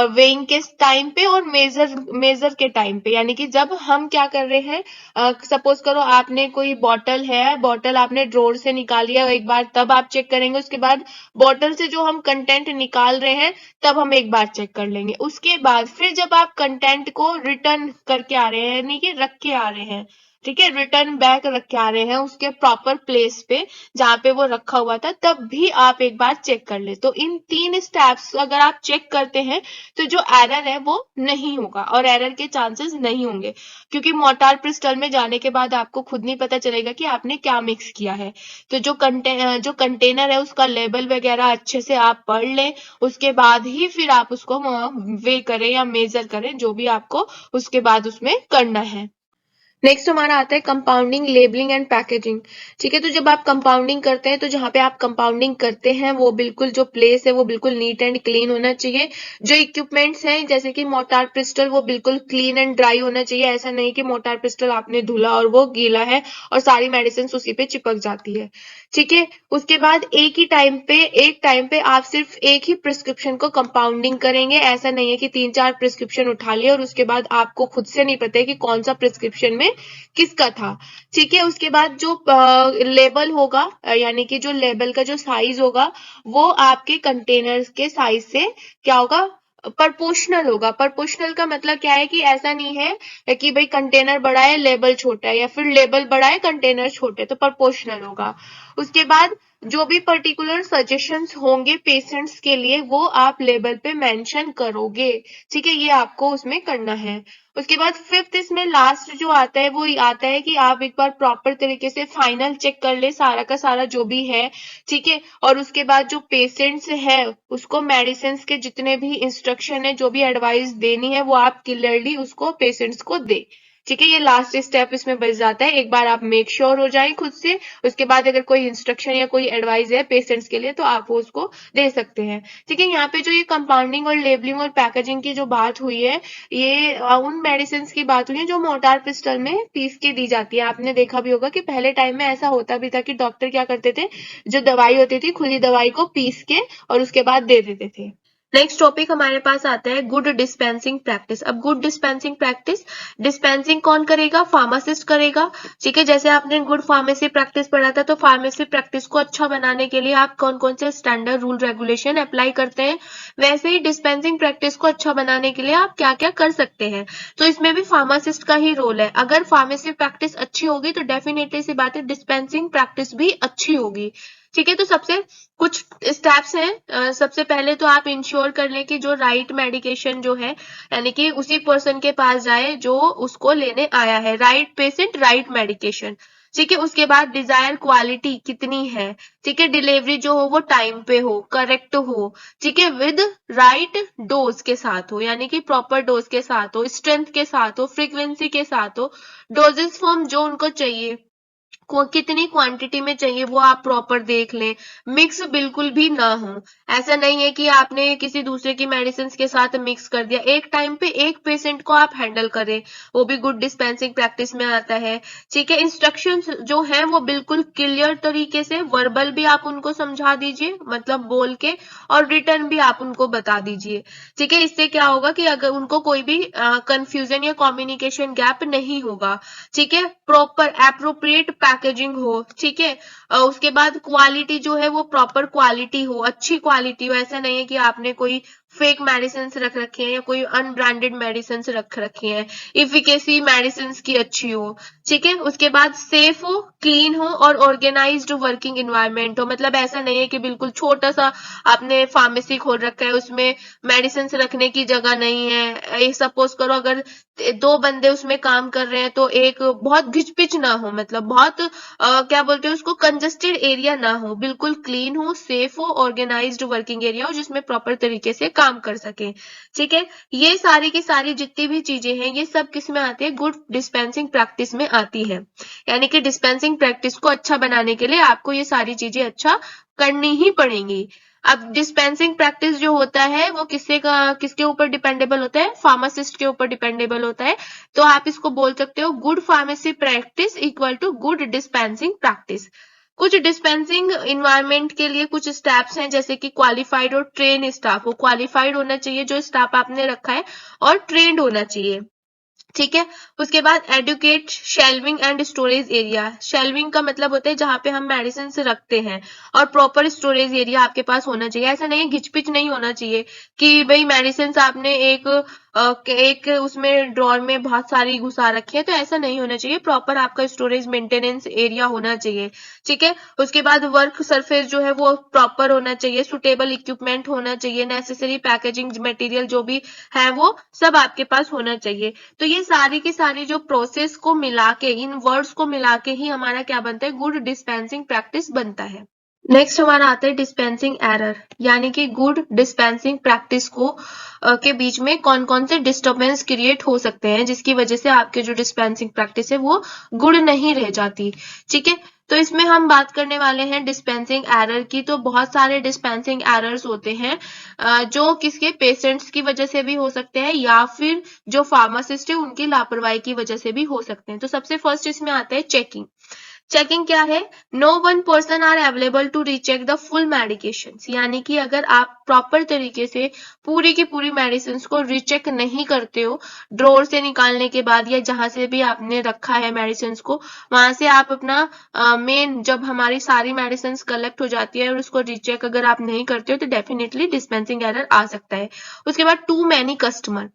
वेइंग के टाइम पे और मेजर के टाइम पे, यानी कि जब हम क्या कर रहे हैं, सपोज करो आपने कोई बॉटल है, बॉटल आपने ड्रोर से निकाली है एक बार, तब आप चेक करेंगे। उसके बाद बॉटल से जो हम कंटेंट निकाल रहे हैं तब हम एक बार चेक कर लेंगे। उसके बाद फिर जब आप कंटेंट को रिटर्न करके आ रहे हैं, यानी कि रख के आ रहे हैं, ठीक है, रिटर्न बैक रख के आ रहे हैं उसके प्रॉपर प्लेस पे जहां पे वो रखा हुआ था, तब भी आप एक बार चेक कर ले। तो इन 3 स्टेप्स अगर आप चेक करते हैं तो जो एरर है वो नहीं होगा और एरर के चांसेस नहीं होंगे, क्योंकि मोर्टार क्रिस्टल में जाने के बाद आपको खुद नहीं पता चलेगा कि आपने क्या मिक्स किया है। तो जो कंटेनर है उसका लेबल वगैरह अच्छे से आप पढ़ लें, उसके बाद ही फिर आप उसको वे करें या मेजर करें, जो भी आपको उसके बाद उसमें करना है। नेक्स्ट हमारा आता है कंपाउंडिंग, लेबलिंग एंड पैकेजिंग। ठीक है, तो जब आप कंपाउंडिंग करते हैं तो जहां पे आप कंपाउंडिंग करते हैं वो बिल्कुल जो प्लेस है वो बिल्कुल नीट एंड क्लीन होना चाहिए। जो इक्विपमेंट्स हैं जैसे कि मोर्टार पिस्टल वो बिल्कुल क्लीन एंड ड्राई होना चाहिए। ऐसा नहीं कि मोर्टार पिस्टल आपने धुला और वो गीला है और सारी मेडिसिन उसी पे चिपक जाती है। ठीक है, उसके बाद एक टाइम पे आप सिर्फ एक ही प्रिस्क्रिप्शन को कंपाउंडिंग करेंगे। ऐसा नहीं है कि 3-4 प्रिस्क्रिप्शन उठा लिए और उसके बाद आपको खुद से नहीं पता है कि कौन सा प्रिस्क्रिप्शन में किसका था। ठीक है, उसके बाद जो लेबल होगा यानी कि जो लेबल का जो साइज होगा वो आपके कंटेनर्स के साइज से क्या होगा, प्रोपोर्शनल होगा। प्रोपोर्शनल का मतलब क्या है कि ऐसा नहीं है कि भाई कंटेनर बड़ा है लेबल छोटा है, या फिर लेबल बड़ा है कंटेनर छोटे, तो प्रोपोर्शनल होगा। उसके बाद जो भी पर्टिकुलर सजेशंस होंगे पेशेंट्स के लिए वो आप लेबल पे मेंशन करोगे। ठीक है, ये आपको उसमें करना है। उसके बाद फिफ्थ इसमें लास्ट जो आता है वो आता है कि आप एक बार प्रॉपर तरीके से फाइनल चेक कर ले सारा का सारा जो भी है। ठीक है, और उसके बाद जो पेशेंट्स है उसको मेडिसिन के जितने भी इंस्ट्रक्शन है, जो भी एडवाइस देनी है वो आप क्लियरली उसको पेशेंट्स को दे। ठीक है, ये लास्ट स्टेप इसमें बच जाता है। एक बार आप मेक श्योर हो जाएं खुद से, उसके बाद अगर कोई इंस्ट्रक्शन या कोई एडवाइस है पेशेंट्स के लिए तो आप वो उसको दे सकते हैं। ठीक है, यहाँ पे जो ये कंपाउंडिंग और लेबलिंग और पैकेजिंग की जो बात हुई है, ये उन मेडिसिन की बात हुई है जो मोर्टार पिस्टल में पीस के दी जाती है। आपने देखा भी होगा कि पहले टाइम में ऐसा होता भी था कि डॉक्टर क्या करते थे, जो दवाई होती थी खुली दवाई को पीस के और उसके बाद दे देते थे। नेक्स्ट टॉपिक हमारे पास आता है गुड डिस्पेंसिंग प्रैक्टिस। अब गुड डिस्पेंसिंग प्रैक्टिस डिस्पेंसिंग कौन करेगा? फार्मासिस्ट करेगा। ठीक है, जैसे आपने गुड फार्मेसी प्रैक्टिस पढ़ा था, तो फार्मेसी प्रैक्टिस को अच्छा बनाने के लिए आप कौन कौन से स्टैंडर्ड रूल रेगुलेशन अप्लाई करते हैं, वैसे ही डिस्पेंसिंग प्रैक्टिस को अच्छा बनाने के लिए आप क्या क्या कर सकते हैं। तो इसमें भी फार्मासिस्ट का ही रोल है। अगर फार्मेसी प्रैक्टिस अच्छी होगी तो डेफिनेटली सी बात है डिस्पेंसिंग प्रैक्टिस भी अच्छी होगी। ठीक है, तो सबसे कुछ स्टेप्स हैं। सबसे पहले तो आप इंश्योर कर लें कि जो राइट मेडिकेशन जो है, यानी कि उसी पर्सन के पास जाए जो उसको लेने आया है। Right patient right medication. ठीक है, उसके बाद डिजायर क्वालिटी कितनी है। ठीक है, डिलीवरी जो हो वो टाइम पे हो, करेक्ट हो। ठीक है, विद राइट डोज के साथ हो, यानी कि प्रॉपर डोज के साथ हो, स्ट्रेंथ के साथ हो, फ्रीक्वेंसी के साथ हो, डोजेस फॉर्म जो उनको चाहिए कितनी क्वांटिटी में चाहिए वो आप प्रॉपर देख लें। मिक्स बिल्कुल भी ना हो। ऐसा नहीं है कि आपने किसी दूसरे की मेडिसिन के साथ मिक्स कर दिया। एक टाइम पे एक पेशेंट को आप हैंडल करें, वो भी गुड डिस्पेंसिंग प्रैक्टिस में आता है। ठीक है, इंस्ट्रक्शंस जो है वो बिल्कुल क्लियर तरीके से वर्बल भी आप उनको समझा दीजिए, मतलब बोल के, और रिटर्न भी आप उनको बता दीजिए। ठीक है, इससे क्या होगा कि अगर उनको कोई भी कंफ्यूजन या कम्युनिकेशन गैप नहीं होगा। ठीक है, प्रॉपर एप्रोप्रिएट पैकेजिंग हो। ठीक है, उसके बाद क्वालिटी जो है वो प्रॉपर क्वालिटी हो, अच्छी क्वालिटी हो। ऐसा नहीं है कि आपने कोई फेक मेडिसिन रख रखे हैं या कोई अनब्रांडेड मेडिसिन रख रखी हैं। इफिकेसी मेडिसिन की अच्छी हो। ठीक है, उसके बाद सेफ हो, क्लीन हो और ऑर्गेनाइज्ड वर्किंग एनवायरनमेंट हो। मतलब ऐसा नहीं है कि बिल्कुल छोटा सा आपने फार्मेसी खोल रखा है, उसमें मेडिसिन रखने की जगह नहीं है। सपोज करो अगर दो बंदे उसमें काम कर रहे हैं तो एक बहुत घिचपिच ना हो, मतलब बहुत क्या बोलते हैं उसको, कंजेस्टेड एरिया ना हो, बिल्कुल क्लीन हो, सेफ हो, ऑर्गेनाइज्ड वर्किंग एरिया हो जिसमें प्रॉपर तरीके से काम कर सके। ठीक है, ये सारी की सारी जितनी भी चीजें हैं ये सब किस में आती है? गुड डिस्पेंसिंग प्रैक्टिस में आती है। यानी कि डिस्पेंसिंग प्रैक्टिस को अच्छा बनाने के लिए आपको ये सारी चीजें अच्छा करनी ही पड़ेंगी। अब डिस्पेंसिंग प्रैक्टिस जो होता है वो किसके ऊपर डिपेंडेबल होता है? फार्मासिस्ट के ऊपर डिपेंडेबल होता है। तो आप इसको बोल सकते हो good pharmacy practice equal to good dispensing practice. कुछ डिस्पेंसिंग इन्वायरमेंट के लिए कुछ स्टेप्स हैं, जैसे कि क्वालिफाइड और ट्रेन स्टाफ हो। क्वालिफाइड होना चाहिए जो स्टाफ आपने रखा है, और ट्रेंड होना चाहिए। ठीक है, उसके बाद adequate shelving and storage area. Shelving का मतलब होता है जहां पे हम मेडिसिन से रखते हैं, और प्रॉपर स्टोरेज एरिया आपके पास होना चाहिए। ऐसा नहीं है, घिचपिच नहीं होना चाहिए कि भाई मेडिसिन आपने एक उसमें ड्रॉर में बहुत सारी घुसा रखी है, तो ऐसा नहीं होना चाहिए। प्रॉपर आपका स्टोरेज मेंटेनेंस एरिया होना चाहिए। ठीक है, उसके बाद वर्क सरफेस जो है वो प्रॉपर होना चाहिए, सुटेबल इक्विपमेंट होना चाहिए, नेसेसरी पैकेजिंग मटेरियल जो भी है वो सब आपके पास होना चाहिए। तो ये सारी की सारी जो प्रोसेस को मिला के, इन वर्ड्स को मिला के ही हमारा क्या बनता है? गुड डिस्पेंसिंग प्रैक्टिस बनता है। नेक्स्ट हमारा आता है डिस्पेंसिंग एरर, यानी कि गुड डिस्पेंसिंग प्रैक्टिस को के बीच में कौन कौन से डिस्टर्बेंस क्रिएट हो सकते हैं जिसकी वजह से आपके जो डिस्पेंसिंग प्रैक्टिस है वो गुड नहीं रह जाती। ठीक है, तो इसमें हम बात करने वाले हैं डिस्पेंसिंग एरर की। तो बहुत सारे डिस्पेंसिंग एरर्स होते हैं जो किसके, पेशेंट्स की वजह से भी हो सकते हैं या फिर जो फार्मासिस्ट है उनकी लापरवाही की वजह से भी हो सकते हैं। तो सबसे फर्स्ट इसमें आता है चेकिंग। चेकिंग क्या है? No one person are available to recheck the full medication. यानी कि अगर आप प्रॉपर तरीके से पूरी की पूरी मेडिसिन को रीचेक नहीं करते हो, ड्रॉर से निकालने के बाद या जहां से भी आपने रखा है मेडिसिन को, वहां से आप अपना मेन जब हमारी सारी मेडिसिन कलेक्ट हो जाती है और उसको रीचेक अगर आप नहीं करते हो तो डेफिनेटली डिस्पेंसिंग एरर आ सकता है। उसके बाद टू मैनी कस्टमर।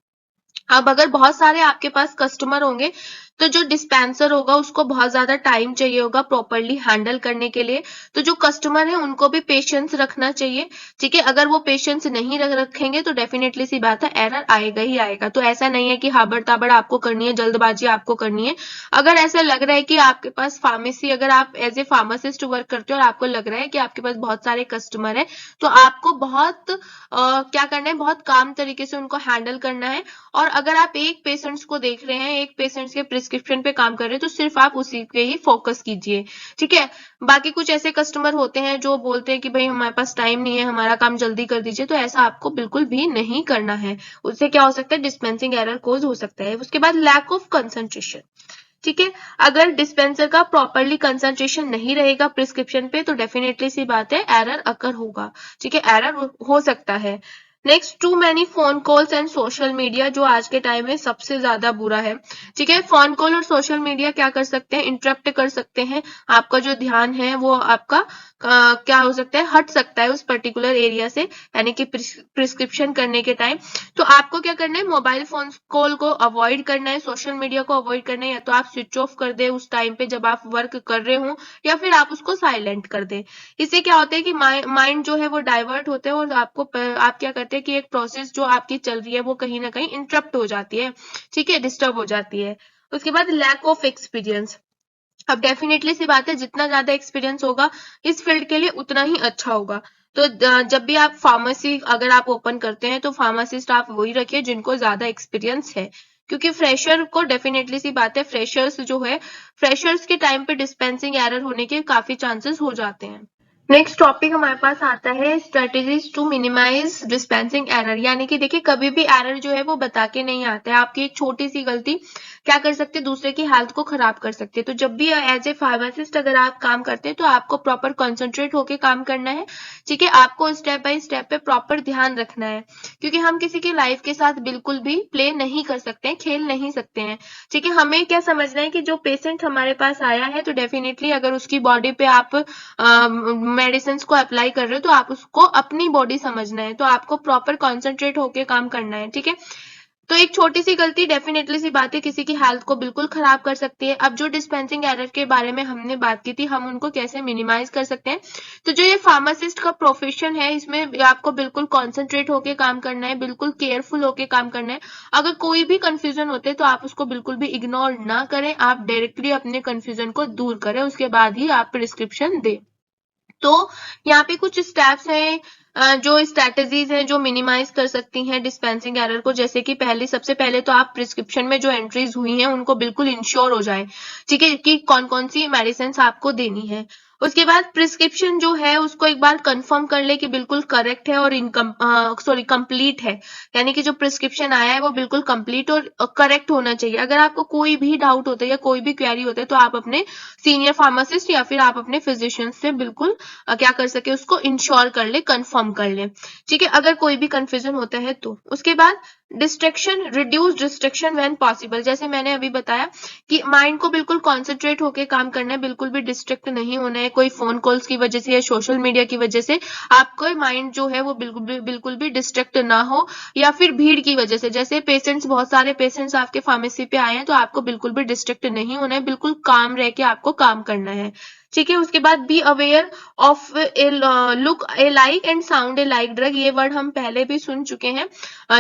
अब अगर बहुत सारे आपके पास कस्टमर होंगे तो जो डिस्पेंसर होगा उसको बहुत ज्यादा टाइम चाहिए होगा प्रॉपरली हैंडल करने के लिए। तो जो कस्टमर है उनको भी पेशेंस रखना चाहिए। ठीक है, अगर वो पेशेंस नहीं रखेंगे तो डेफिनेटली सी बात है एरर आएगा ही आएगा। तो ऐसा नहीं है कि हाबड़ ताबड़ आपको करनी है, जल्दबाजी आपको करनी है। अगर ऐसा लग रहा है कि आपके पास फार्मेसी, अगर आप एज ए फार्मासिस्ट वर्क करते हो और आपको लग रहा है कि आपके पास बहुत सारे कस्टमर है, तो आपको बहुत क्या करना है, बहुत काम तरीके से उनको हैंडल करना है। और अगर आप एक पेशेंट्स को देख रहे हैं, एक पेशेंट्स के प्रिस्क्रिप्शन पे काम कर रहे हैं, तो सिर्फ आप उसी पे ही फोकस कीजिए। ठीक है, बाकी कुछ ऐसे कस्टमर होते हैं जो बोलते हैं कि भाई हमारे पास टाइम नहीं है, हमारा काम जल्दी कर दीजिए, तो ऐसा आपको बिल्कुल भी नहीं करना है। उससे क्या हो सकता है? डिस्पेंसिंग एरर कोज हो सकता है। उसके बाद लैक ऑफ कंसंट्रेशन। ठीक है, अगर डिस्पेंसर का प्रॉपरली कंसंट्रेशन नहीं रहेगा प्रिस्क्रिप्शन पे तो डेफिनेटली सी बात है एरर अकर होगा। ठीक है, एरर हो सकता है। Next, too many phone calls and social media, जो आज के टाइम में सबसे ज्यादा बुरा है। ठीक है, फोन कॉल और सोशल मीडिया क्या कर सकते हैं, इंटरप्ट कर सकते हैं, आपका जो ध्यान है वो आपका क्या हो सकता है, हट सकता है उस पर्टिकुलर एरिया से, यानी कि प्रिस्क्रिप्शन करने के टाइम। तो आपको क्या करना है, मोबाइल फोन कॉल को अवॉइड करना है, सोशल मीडिया को अवॉइड करना है, या तो आप स्विच ऑफ कर दे उस टाइम पे जब आप वर्क कर रहे हो, या फिर आप उसको साइलेंट कर दे। इससे क्या होता है कि माइंड जो है वो डाइवर्ट होता है, और आप क्या करते हैं कि एक प्रोसेस जो आपकी चल रही है वो कहीं ना कहीं इंटरप्ट हो जाती है, ठीक है, डिस्टर्ब हो जाती है। उसके बाद लैक ऑफ एक्सपीरियंस। अब डेफिनेटली सी बात है, जितना ज्यादा एक्सपीरियंस होगा इस फील्ड के लिए उतना ही अच्छा होगा। तो जब भी आप फार्मेसी अगर आप ओपन करते हैं तो फार्मासिस्ट आप वही रखिए जिनको ज्यादा एक्सपीरियंस है, क्योंकि फ्रेशर को डेफिनेटली सी बात है, फ्रेशर्स के टाइम पे डिस्पेंसिंग एरर होने के काफी चांसेस हो जाते हैं। नेक्स्ट टॉपिक हमारे पास आता है strategies to minimise dispensing error, यानी कि देखिए कभी भी एरर जो है वो बता के नहीं आता है। आपकी एक छोटी सी गलती क्या कर सकते हैं, दूसरे की हेल्थ को खराब कर सकती है। तो जब भी एज ए फार्मासिस्ट अगर आप काम करते हैं तो आपको प्रॉपर कॉन्सेंट्रेट होकर काम करना है, ठीक है, आपको स्टेप बाय स्टेप पे प्रॉपर ध्यान रखना है, क्योंकि हम किसी की लाइफ के साथ बिल्कुल भी प्ले नहीं कर सकते हैं, खेल नहीं सकते हैं। ठीक है, हमें क्या समझना है कि जो पेशेंट हमारे पास आया है तो डेफिनेटली अगर उसकी बॉडी पे आप मेडिसिन को अप्लाई कर रहे हो तो आप उसको अपनी बॉडी समझना है, तो आपको प्रॉपर कॉन्सेंट्रेट होके काम करना है। ठीक है, तो एक छोटी सी गलती डेफिनेटली सी बात है किसी की हेल्थ को बिल्कुल खराब कर सकती है। अब जो डिस्पेंसिंग एरर के बारे में हमने बात की थी, हम उनको कैसे मिनिमाइज कर सकते हैं। तो जो ये फार्मासिस्ट का प्रोफेशन है इसमें आपको बिल्कुल कॉन्सेंट्रेट होके काम करना है, बिल्कुल केयरफुल होके काम करना है। अगर कोई भी कंफ्यूजन होते है तो आप उसको बिल्कुल भी इग्नोर ना करें, आप डायरेक्टली अपने कंफ्यूजन को दूर करें, उसके बाद ही आप प्रिस्क्रिप्शन दें। तो यहाँ पे कुछ स्टेप्स हैं, जो स्ट्रेटेजीज हैं जो मिनिमाइज कर सकती हैं डिस्पेंसिंग एरर को। जैसे कि सबसे पहले तो आप प्रिस्क्रिप्शन में जो एंट्रीज हुई हैं उनको बिल्कुल इंश्योर हो जाए, ठीक है, कि कौन कौन सी मेडिसिन आपको देनी है। उसके बाद प्रिस्क्रिप्शन जो है उसको एक बार कंफर्म कर ले कि बिल्कुल करेक्ट है और कंप्लीट है, यानी कि जो प्रिस्क्रिप्शन आया है वो बिल्कुल कंप्लीट और करेक्ट होना चाहिए। अगर आपको कोई भी डाउट होता है या कोई भी क्वेरी होता है तो आप अपने सीनियर फार्मासिस्ट या फिर आप अपने फिजिशियन से बिल्कुल क्या कर सके, उसको इंश्योर कर ले, कंफर्म कर ले, ठीक है, अगर कोई भी कंफ्यूजन होता है तो। उसके बाद distraction, reduce distraction when possible. जैसे मैंने अभी बताया कि माइंड को बिल्कुल कॉन्सेंट्रेट होकर काम करना है, बिल्कुल भी डिस्ट्रैक्ट नहीं होना है कोई फोन कॉल्स की वजह से या सोशल मीडिया की वजह से। आपका माइंड जो है वो बिल्कुल भी डिस्ट्रैक्ट ना हो, या फिर भीड़ की वजह से, जैसे पेशेंट्स, बहुत सारे पेशेंट्स आपके फार्मेसी पे आए हैं तो आपको बिल्कुल भी डिस्ट्रैक्ट नहीं होना है, बिल्कुल काम रह के आपको काम करना है, ठीक है। उसके बाद be aware of A look A like and sound A like drug, ये वर्ड हम पहले भी सुन चुके हैं।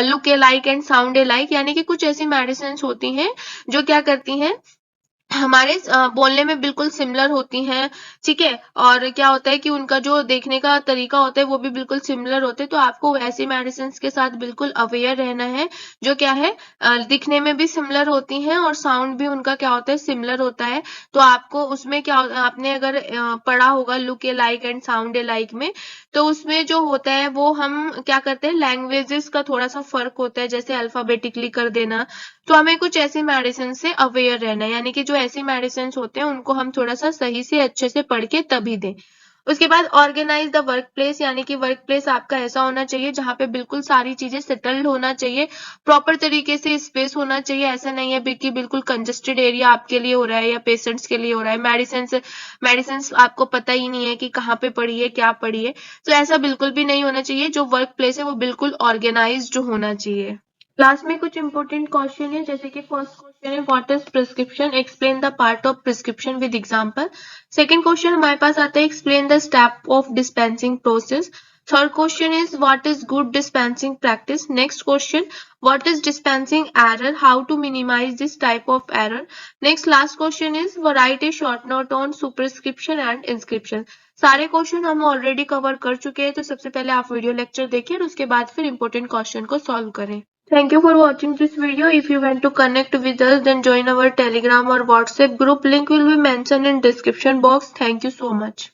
Look A like and sound A like, यानी कि कुछ ऐसी मेडिसिन होती हैं जो क्या करती हैं, हमारे बोलने में बिल्कुल सिमिलर होती हैं, ठीक है, और क्या होता है कि उनका जो देखने का तरीका होता है वो भी बिल्कुल सिमिलर होते हैं। तो आपको ऐसी मेडिसिन के साथ बिल्कुल अवेयर रहना है जो क्या है, दिखने में भी सिमिलर होती हैं और साउंड भी उनका क्या होता है, सिमिलर होता है। तो आपको उसमें क्या, आपने अगर पढ़ा होगा look A like and sound A like में, तो उसमें जो होता है वो हम क्या करते हैं, लैंग्वेजेस का थोड़ा सा फर्क होता है, जैसे अल्फाबेटिकली कर देना। तो हमें कुछ ऐसी मेडिसिन से अवेयर रहना है, यानी कि जो ऐसी मेडिसिन होते हैं उनको हम थोड़ा सा सही से अच्छे से पढ़ के तभी दें। उसके बाद ऑर्गेनाइज द वर्क प्लेस, यानी कि वर्क प्लेस आपका ऐसा होना चाहिए जहां पे बिल्कुल सारी चीजें सेटल्ड होना चाहिए, प्रॉपर तरीके से स्पेस होना चाहिए। ऐसा नहीं है कि बिल्कुल कंजेस्टेड एरिया आपके लिए हो रहा है या पेशेंट्स के लिए हो रहा है, मेडिसिन आपको पता ही नहीं है कि कहाँ पे पड़ी है, क्या पड़ी है, तो ऐसा बिल्कुल भी नहीं होना चाहिए। जो वर्क प्लेस है वो बिल्कुल ऑर्गेनाइज्ड होना चाहिए। लास्ट में कुछ इंपॉर्टेंट क्वेश्चन है, जैसे कि फर्स्ट क्वेश्चन है what is prescription, explain the part of prescription with example. Second question हमारे पास आता है explain the step of dispensing process. Third question is what is good dispensing practice. Next question what is dispensing error, how to minimise this type of error. Next last question is write a short note on superscription and inscription. सारे क्वेश्चन हम ऑलरेडी कवर कर चुके हैं, तो सबसे पहले आप वीडियो लेक्चर देखिए और उसके बाद फिर इंपॉर्टेंट क्वेश्चन को सॉल्व करें। Thank you for watching this video. If you want to connect with us, then join our Telegram or WhatsApp group. Link will be mentioned in description box. Thank you so much.